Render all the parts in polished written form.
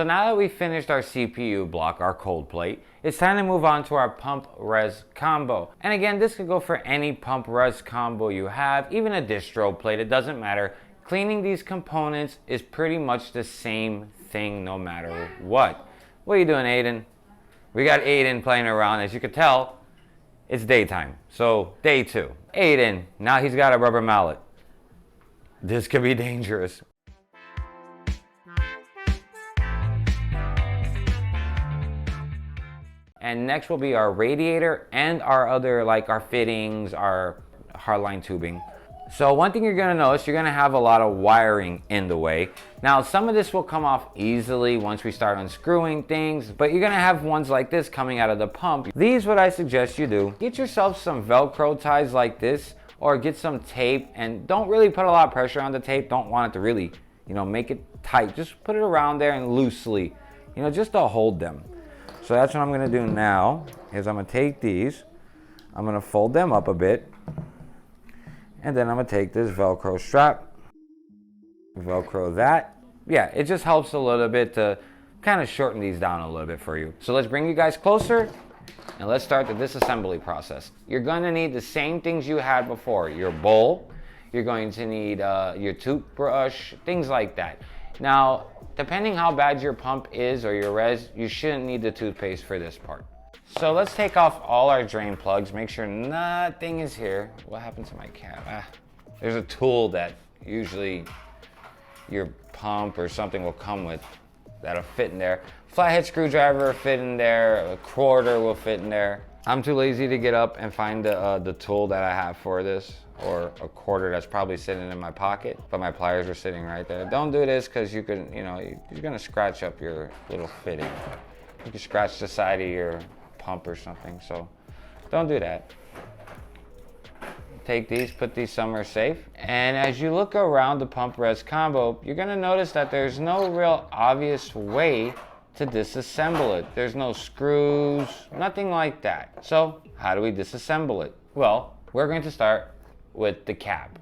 So now that we've finished our CPU block, our cold plate, it's time to move on to our pump res combo. And again, this could go for any pump res combo you have, even a distro plate, it doesn't matter. Cleaning these components is pretty much the same thing no matter what. What are you doing, Aiden? We got Aiden playing around. As you can tell, it's daytime. So day 2. Aiden, now he's got a rubber mallet. This could be dangerous. And next will be our radiator and our other, like our fittings, our hardline tubing. So one thing you're gonna notice, you're gonna have a lot of wiring in the way. Now, some of this will come off easily once we start unscrewing things, but you're gonna have ones like this coming out of the pump. These, what I suggest you do, get yourself some Velcro ties like this, or get some tape, and don't really put a lot of pressure on the tape. Don't want it to really, make it tight. Just put it around there and loosely, just to hold them. So that's what I'm gonna do now, is I'm gonna take these, I'm gonna fold them up a bit, and then I'm gonna take this Velcro strap, Velcro that. Yeah, it just helps a little bit to kind of shorten these down a little bit for you. So let's bring you guys closer, and let's start the disassembly process. You're gonna need the same things you had before, your bowl, you're going to need your toothbrush, things like that. Now, depending how bad your pump is or your res, you shouldn't need the toothpaste for this part. So let's take off all our drain plugs, make sure nothing is here. What happened to my cap? There's a tool that usually your pump or something will come with that'll fit in there. Flathead screwdriver will fit in there, a quarter will fit in there. I'm too lazy to get up and find the tool that I have for this, or a quarter that's probably sitting in my pocket, but my pliers are sitting right there. Don't do this because you could, you're gonna scratch up your little fitting. You can scratch the side of your pump or something, so don't do that. Take these, put these somewhere safe. And as you look around the pump res combo, you're gonna notice that there's no real obvious way to disassemble it. There's no screws, nothing like that. So how do we disassemble it? Well, we're going to start with the cab.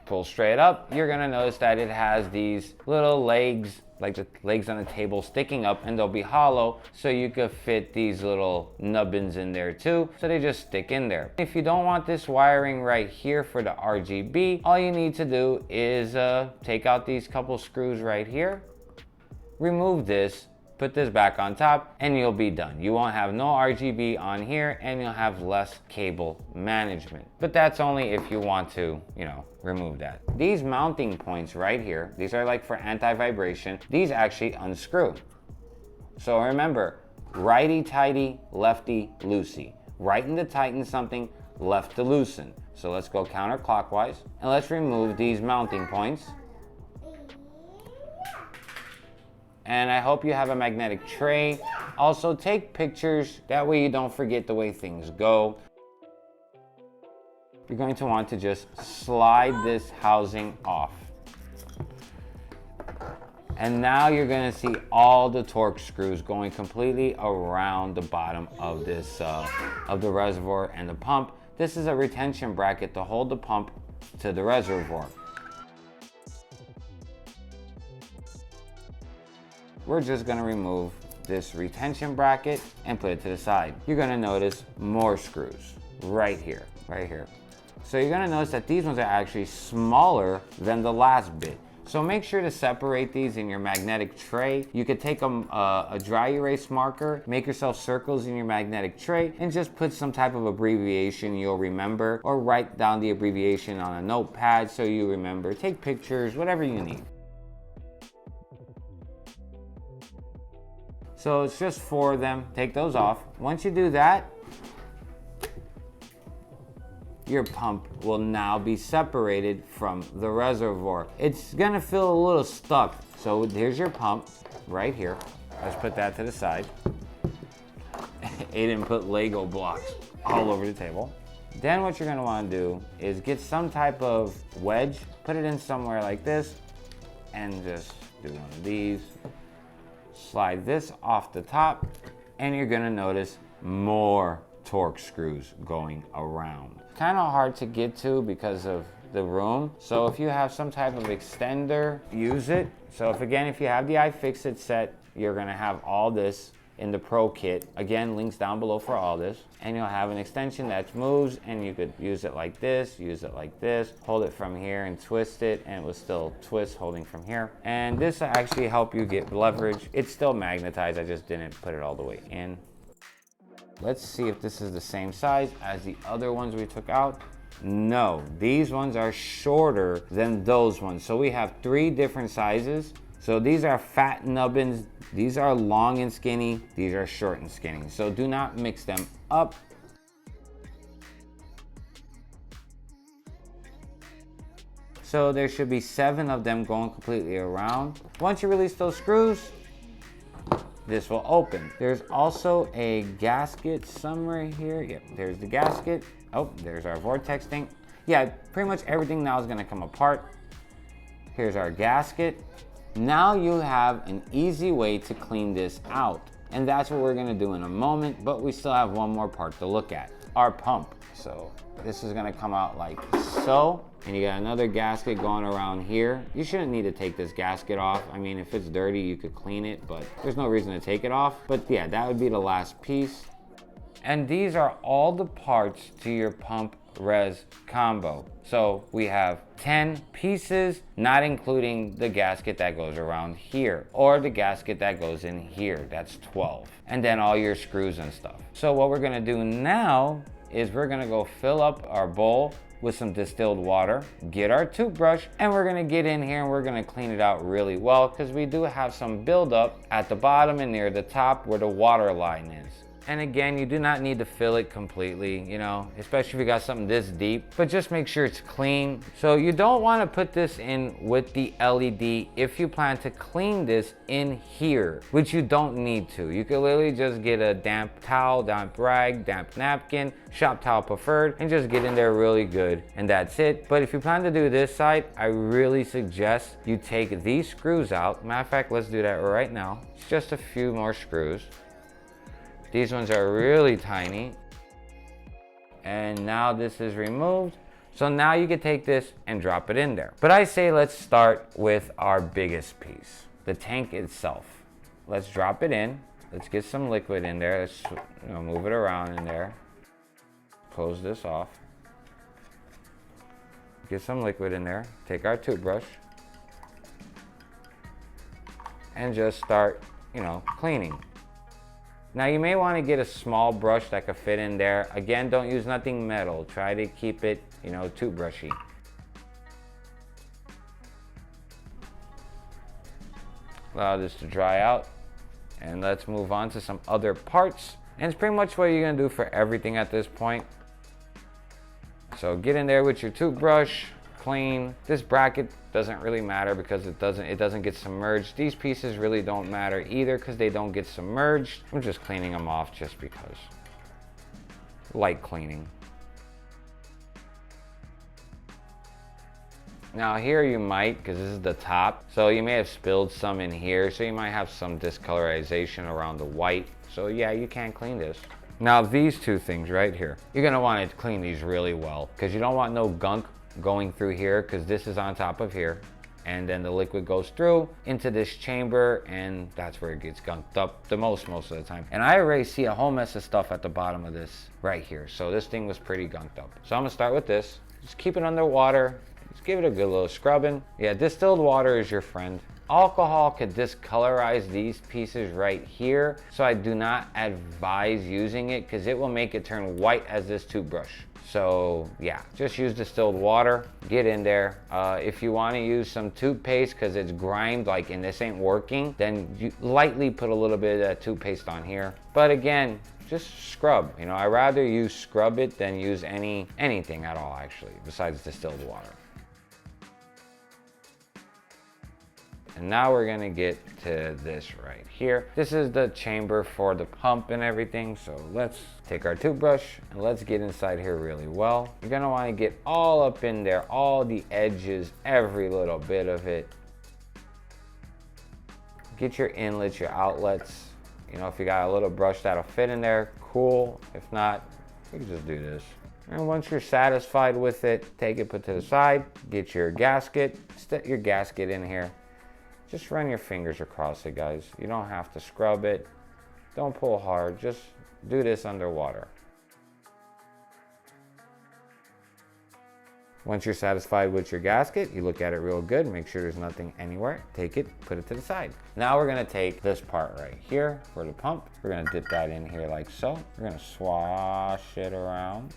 Pull straight up, you're gonna notice that it has these little legs, like the legs on a table sticking up, and they'll be hollow, so you could fit these little nubbins in there too, so they just stick in there. If you don't want this wiring right here for the RGB, all you need to do is take out these couple screws right here, remove this, put this back on top, and you'll be done. You won't have no RGB on here, and you'll have less cable management. But that's only if you want to, remove that. These mounting points right here, these are like for anti-vibration. These actually unscrew. So remember, righty-tighty, lefty-loosey. Righten to tighten something, left to loosen. So let's go counterclockwise, and let's remove these mounting points. And I hope you have a magnetic tray. Also, take pictures, that way you don't forget the way things go. You're going to want to just slide this housing off. And now you're gonna see all the torque screws going completely around the bottom of this, of the reservoir and the pump. This is a retention bracket to hold the pump to the reservoir. We're just gonna remove this retention bracket and put it to the side. You're gonna notice more screws right here, right here. So you're gonna notice that these ones are actually smaller than the last bit. So make sure to separate these in your magnetic tray. You could take a dry erase marker, make yourself circles in your magnetic tray, and just put some type of abbreviation you'll remember, or write down the abbreviation on a notepad so you remember. Take pictures, whatever you need. So it's just 4 of them. Take those off. Once you do that, your pump will now be separated from the reservoir. It's gonna feel a little stuck. So here's your pump right here. Let's put that to the side. Aiden put Lego blocks all over the table. Then what you're gonna wanna do is get some type of wedge, put it in somewhere like this, and just do one of these. Slide this off the top, and you're gonna notice more torque screws going around. Kind of hard to get to because of the room. So if you have some type of extender, use it. So if you have the iFixit set, you're gonna have all this in the Pro kit. Again, links down below for all this. And you'll have an extension that moves, and you could use it like this, hold it from here and twist it, and it will still twist holding from here. And this will actually help you get leverage. It's still magnetized, I just didn't put it all the way in. Let's see if this is the same size as the other ones we took out. No, these ones are shorter than those ones. So we have 3 different sizes. So these are fat nubbins, these are long and skinny, these are short and skinny. So do not mix them up. So there should be 7 of them going completely around. Once you release those screws, this will open. There's also a gasket somewhere here. Yep, there's the gasket. Oh, there's our vortex thing. Yeah, pretty much everything now is gonna come apart. Here's our gasket. Now you have an easy way to clean this out. And that's what we're gonna do in a moment, but we still have one more part to look at, our pump. So this is gonna come out like so. And you got another gasket going around here. You shouldn't need to take this gasket off. I mean, if it's dirty, you could clean it, but there's no reason to take it off. But yeah, that would be the last piece. And these are all the parts to your pump res combo. So we have 10 pieces, not including the gasket that goes around here, or the gasket that goes in here, that's 12. And then all your screws and stuff. So what we're gonna do now is we're gonna go fill up our bowl with some distilled water, get our toothbrush, and we're gonna get in here and we're gonna clean it out really well, because we do have some buildup at the bottom and near the top where the water line is. And again, you do not need to fill it completely, you know, especially if you got something this deep, but just make sure it's clean. So you don't want to put this in with the LED if you plan to clean this in here, which you don't need to. You can literally just get a damp towel, damp rag, damp napkin, shop towel preferred, and just get in there really good, and that's it. But if you plan to do this side, I really suggest you take these screws out. Matter of fact, let's do that right now. It's just a few more screws. These ones are really tiny. And now this is removed. So now you can take this and drop it in there. But I say let's start with our biggest piece, the tank itself. Let's drop it in. Let's get some liquid in there. Let's move it around in there. Close this off. Get some liquid in there. Take our toothbrush. And just start, cleaning. Now you may want to get a small brush that could fit in there. Again, don't use nothing metal. Try to keep it, toothbrushy. Allow this to dry out. And let's move on to some other parts. And it's pretty much what you're going to do for everything at this point. So get in there with your toothbrush, clean. This bracket doesn't really matter because it doesn't get submerged. These pieces really don't matter either because they don't get submerged. I'm just cleaning them off just because. Light cleaning. Now here you might, because this is the top, so you may have spilled some in here, so you might have some discolorization around the white. So yeah, you can clean this. Now these two things right here, you're gonna want to clean these really well because you don't want no gunk going through here, because this is on top of here, and then the liquid goes through into this chamber, and that's where it gets gunked up the most of the time. And I already see a whole mess of stuff at the bottom of this right here, so this thing was pretty gunked up. So I'm gonna start with this. Just keep it under water. Just give it a good little scrubbing. Yeah, distilled water is your friend. Alcohol could discolorize these pieces right here, so I do not advise using it because it will make it turn white as this toothbrush. So yeah, just use distilled water, get in there. If you want to use some toothpaste because it's grimed and this ain't working, then you lightly put a little bit of that toothpaste on here. But again, just scrub. I rather use scrub it than use anything at all actually, besides distilled water. And now we're gonna get to this right here. This is the chamber for the pump and everything. So let's take our toothbrush and let's get inside here really well. You're gonna wanna get all up in there, all the edges, every little bit of it. Get your inlets, your outlets. If you got a little brush that'll fit in there, cool. If not, you can just do this. And once you're satisfied with it, take it, put to the side, get your gasket, stick your gasket in here. Just run your fingers across it, guys. You don't have to scrub it. Don't pull hard, just do this underwater. Once you're satisfied with your gasket, you look at it real good, make sure there's nothing anywhere, take it, put it to the side. Now we're gonna take this part right here for the pump. We're gonna dip that in here like so. We're gonna swash it around.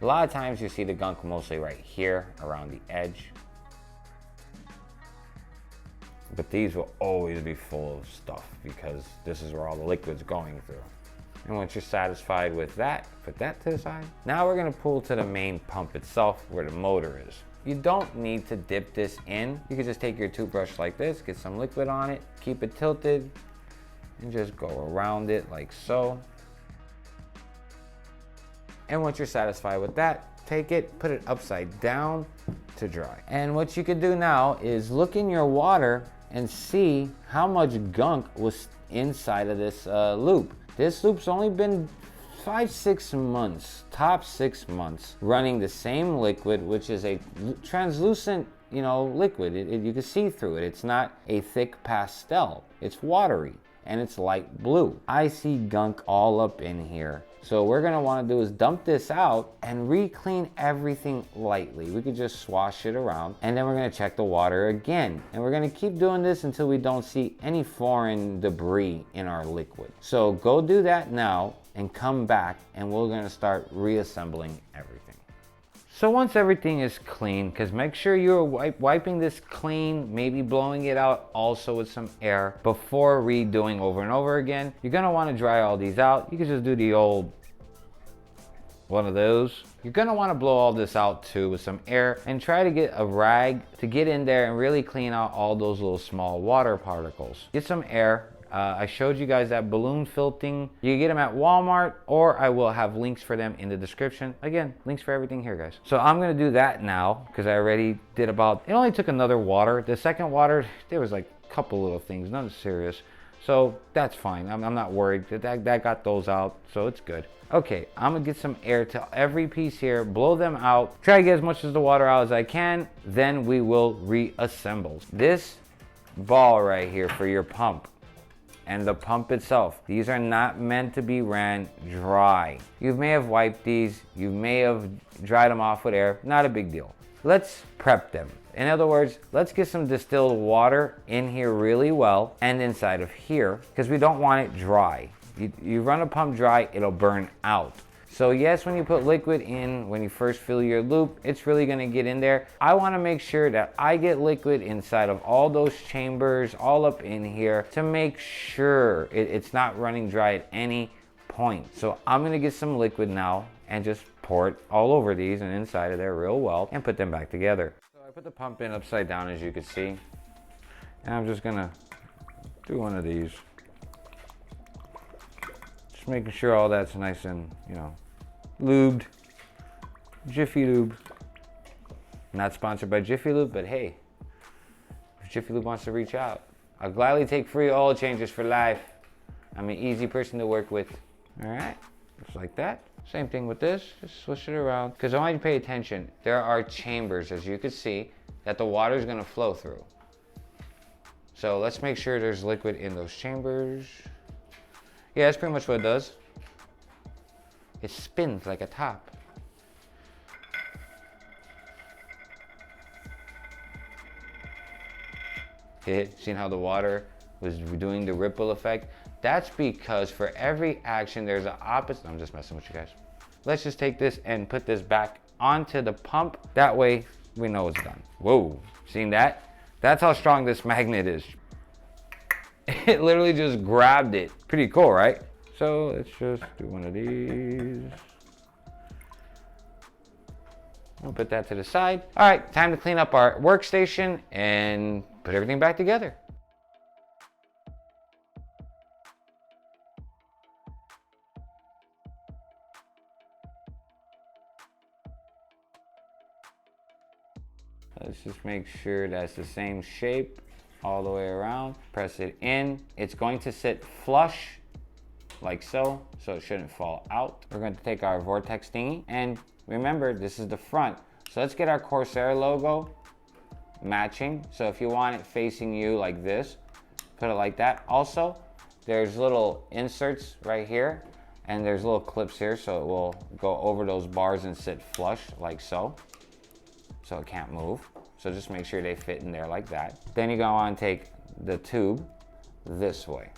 A lot of times you see the gunk mostly right here around the edge. But these will always be full of stuff because this is where all the liquid's going through. And once you're satisfied with that, put that to the side. Now we're gonna pull to the main pump itself where the motor is. You don't need to dip this in. You can just take your toothbrush like this, get some liquid on it, keep it tilted, and just go around it like so. And once you're satisfied with that, take it, put it upside down to dry. And what you could do now is look in your water and see how much gunk was inside of this loop. This loop's only been 5-6 months, top 6 months, running the same liquid, which is a translucent, liquid. You can see through it. It's not a thick pastel. It's watery and it's light blue. I see gunk all up in here. So what we're gonna wanna do is dump this out and re-clean everything lightly. We could just swash it around and then we're gonna check the water again. And we're gonna keep doing this until we don't see any foreign debris in our liquid. So go do that now and come back and we're gonna start reassembling everything. So once everything is clean, because make sure you're wiping this clean, maybe blowing it out also with some air before redoing over and over again. You're gonna wanna dry all these out. You can just do the old one of those. You're gonna wanna blow all this out too with some air and try to get a rag to get in there and really clean out all those little small water particles. Get some air. I showed you guys that balloon filtering. You can get them at Walmart, or I will have links for them in the description. Again, links for everything here, guys. So I'm gonna do that now because I already did it only took another water. The second water, there was like a couple little things, nothing serious. So that's fine, I'm not worried. That got those out, so it's good. Okay, I'm gonna get some air to every piece here, blow them out, try to get as much of the water out as I can, then we will reassemble. This ball right here for your pump, and the pump itself, these are not meant to be ran dry. You may have wiped these, you may have dried them off with air, not a big deal. Let's prep them. In other words, let's get some distilled water in here really well and inside of here, because we don't want it dry. You run a pump dry, it'll burn out. So yes, when you put liquid in, when you first fill your loop, it's really gonna get in there. I wanna make sure that I get liquid inside of all those chambers, all up in here, to make sure it's not running dry at any point. So I'm gonna get some liquid now and just pour it all over these and inside of there real well and put them back together. So I put the pump in upside down, as you can see. And I'm just gonna do one of these. Just making sure all that's nice and, lubed. Jiffy Lube. Not sponsored by Jiffy Lube, but hey, if Jiffy Lube wants to reach out, I'll gladly take free oil changes for life. I'm an easy person to work with. All right, just like that. Same thing with this, just swish it around. Because I want you to pay attention. There are chambers, as you can see, that the water is gonna flow through. So let's make sure there's liquid in those chambers. Yeah, that's pretty much what it does. It spins like a top. Seen how the water was doing the ripple effect? That's because for every action, there's an opposite. I'm just messing with you guys. Let's just take this and put this back onto the pump. That way we know it's done. Whoa, seen that? That's how strong this magnet is. It literally just grabbed it. Pretty cool, right? So let's just do one of these. I'll put that to the side. All right, time to clean up our workstation and put everything back together. Let's just make sure that's the same shape all the way around. Press it in. It's going to sit flush like so it shouldn't fall out. We're going to take our vortex thingy, and remember, this is the front. So let's get our Corsair logo matching. So if you want it facing you like this, put it like that. Also, there's little inserts right here, and there's little clips here, so it will go over those bars and sit flush like so. So it can't move. So just make sure they fit in there like that. Then you're gonna wanna take the tube this way.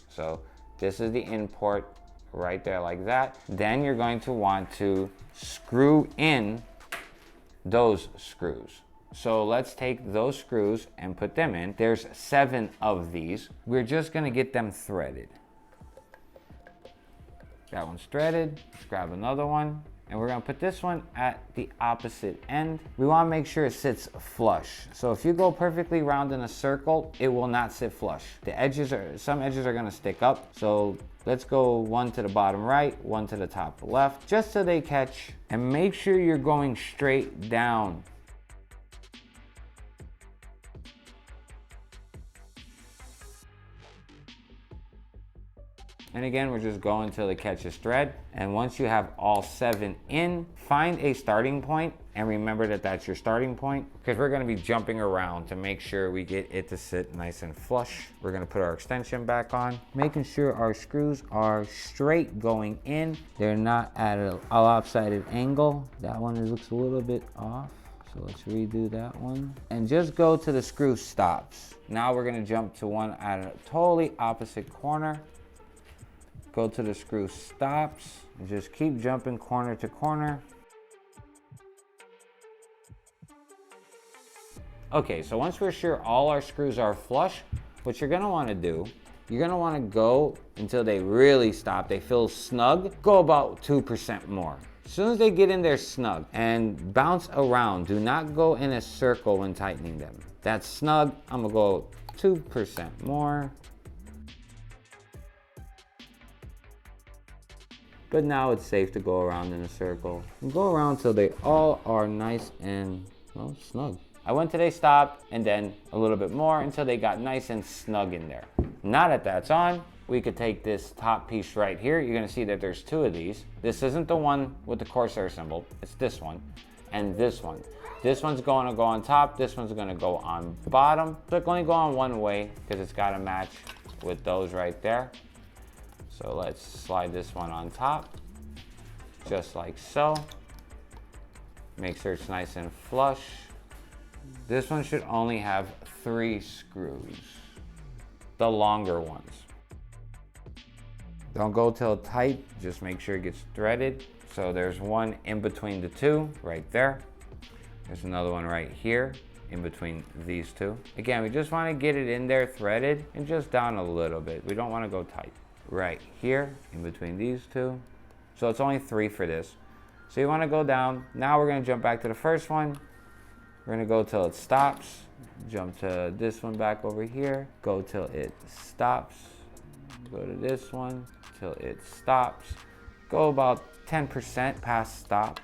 So this is the import right there like that. Then you're going to want to screw in those screws. So let's take those screws and put them in. There's 7 of these. We're just gonna get them threaded. That one's threaded. Let's grab another one. And we're gonna put this one at the opposite end. We wanna make sure it sits flush. So if you go perfectly round in a circle, it will not sit flush. Some edges are gonna stick up. So let's go one to the bottom right, one to the top left, just so they catch. And make sure you're going straight down. And again, we're just going till it catches thread. And once you have all 7 in, find a starting point and remember that that's your starting point, because we're gonna be jumping around to make sure we get it to sit nice and flush. We're gonna put our extension back on, making sure our screws are straight going in. They're not at a lopsided angle. That one looks a little bit off. So let's redo that one. And just go to the screw stops. Now we're gonna jump to one at a totally opposite corner. Go to the screw stops and just keep jumping corner to corner. Okay, so once we're sure all our screws are flush, what you're gonna wanna do, you're gonna wanna go until they really stop, they feel snug, go about 2% more. As soon as they get in there snug and bounce around, do not go in a circle when tightening them. That's snug, I'm gonna go 2% more. But now it's safe to go around in a circle. And go around till they all are nice and, well, snug. I went till they stopped and then a little bit more until they got nice and snug in there. Now that that's on, we could take this top piece right here. You're gonna see that there's 2 of these. This isn't the one with the Corsair symbol, it's this one and this one. This one's going to go on top, this one's gonna go on bottom. So it's only go on one way because it's gotta match with those right there. So let's slide this one on top, just like so. Make sure it's nice and flush. This one should only have 3 screws, the longer ones. Don't go till tight, just make sure it gets threaded. So there's one in between the 2, right there. There's another one right here, in between these 2. Again, we just wanna get it in there threaded and just down a little bit. We don't wanna go tight. Right here, in between these 2. So it's only 3 for this. So you wanna go down. Now we're gonna jump back to the first one. We're gonna go till it stops. Jump to this one back over here. Go till it stops. Go to this one till it stops. Go about 10% past stop.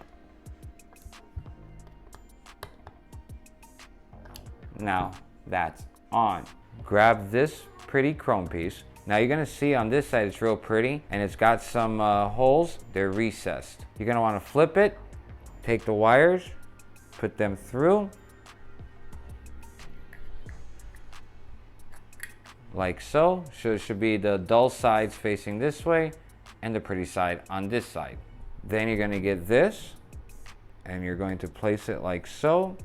Now that's on. Grab this pretty chrome piece. Now you're gonna see on this side it's real pretty and it's got some holes, they're recessed. You're gonna wanna flip it, take the wires, put them through, like so. So it should be the dull sides facing this way and the pretty side on this side. Then you're gonna get this and you're going to place it like so.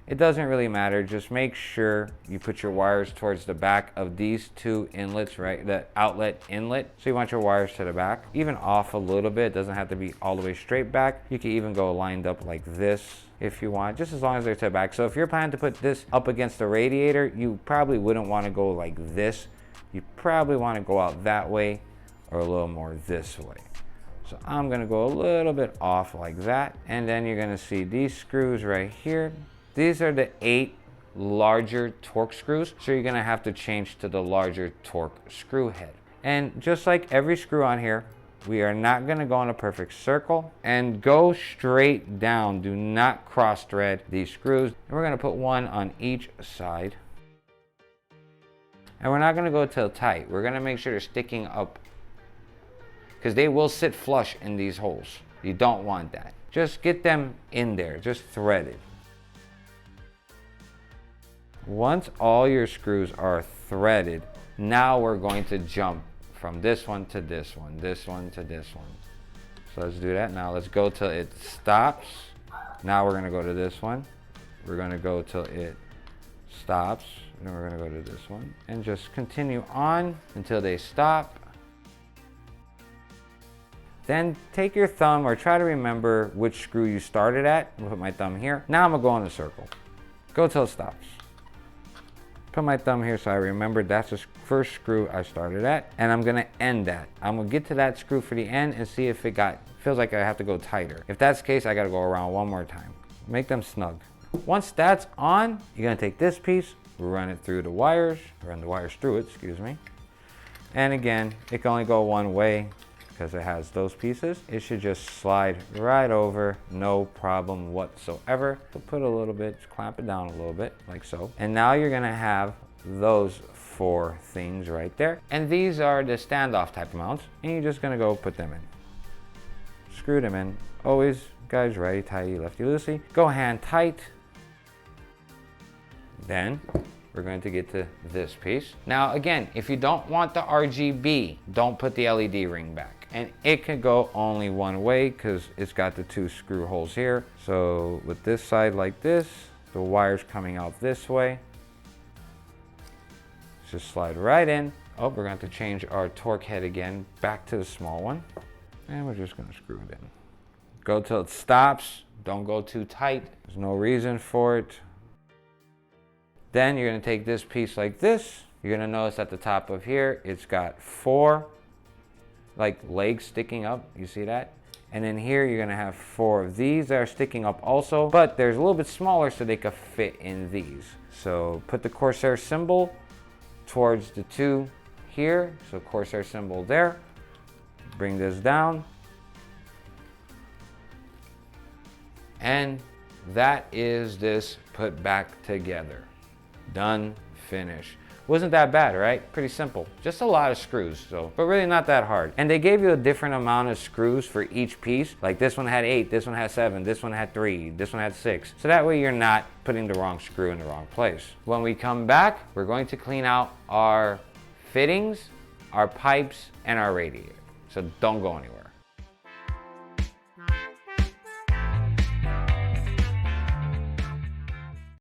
It doesn't really matter, just make sure you put your wires towards the back of these 2 inlets, right? The outlet inlet. So you want your wires to the back, even off a little bit. It doesn't have to be all the way straight back. You can even go lined up like this if you want, just as long as they're to the back. So if you're planning to put this up against the radiator, you probably wouldn't want to go like this. You probably want to go out that way or a little more this way. So I'm gonna go a little bit off like that. And then you're gonna see these screws right here. These are the 8 larger torque screws, so you're gonna have to change to the larger torque screw head. And just like every screw on here, we are not gonna go in a perfect circle and go straight down. Do not cross thread these screws. And we're gonna put one on each side. And we're not gonna go till tight. We're gonna make sure they're sticking up because they will sit flush in these holes. You don't want that. Just get them in there, just threaded. Once all your screws are threaded, now we're going to jump from this one to this one, this one to this one. So let's do that. Now let's go till it stops. Now we're gonna go to this one. We're gonna go till it stops. And then we're gonna go to this one and just continue on until they stop. Then take your thumb or try to remember which screw you started at. I'm gonna put my thumb here. Now I'm gonna go in a circle. Go till it stops. Put my thumb here so I remember that's the first screw I started at, and I'm gonna end that. I'm gonna get to that screw for the end and see if it feels like I have to go tighter. If that's the case, I gotta go around one more time. Make them snug. Once that's on, you're gonna take this piece, run it through the wires, run the wires through it, excuse me. And again, it can only go one way because it has those pieces. It should just slide right over, no problem whatsoever. So put a little bit, just clamp it down a little bit, like so. And now you're gonna have those 4 things right there. And these are the standoff type of mounts, and you're just gonna go put them in. Screw them in. Always, guys, righty, tighty, lefty, loosey. Go hand tight. Then we're going to get to this piece. Now again, if you don't want the RGB, don't put the LED ring back. And it can go only one way because it's got the 2 screw holes here. So with this side like this, the wire's coming out this way. Just slide right in. Oh, we're going to change our torque head again back to the small one. And we're just gonna screw it in. Go till it stops. Don't go too tight. There's no reason for it. Then you're gonna take this piece like this. You're gonna notice at the top of here, it's got 4 like legs sticking up. You see that? And then here you're gonna have 4 of these that are sticking up also, but there's a little bit smaller so they could fit in these. So put the Corsair symbol towards the 2 here. So Corsair symbol there. Bring this down. And that is this put back together. Done, finish. Wasn't that bad, right? Pretty simple. Just a lot of screws, but really not that hard. And they gave you a different amount of screws for each piece. Like this one had 8, this one had 7, this one had 3, this one had 6. So that way you're not putting the wrong screw in the wrong place. When we come back, we're going to clean out our fittings, our pipes, and our radiator. So don't go anywhere.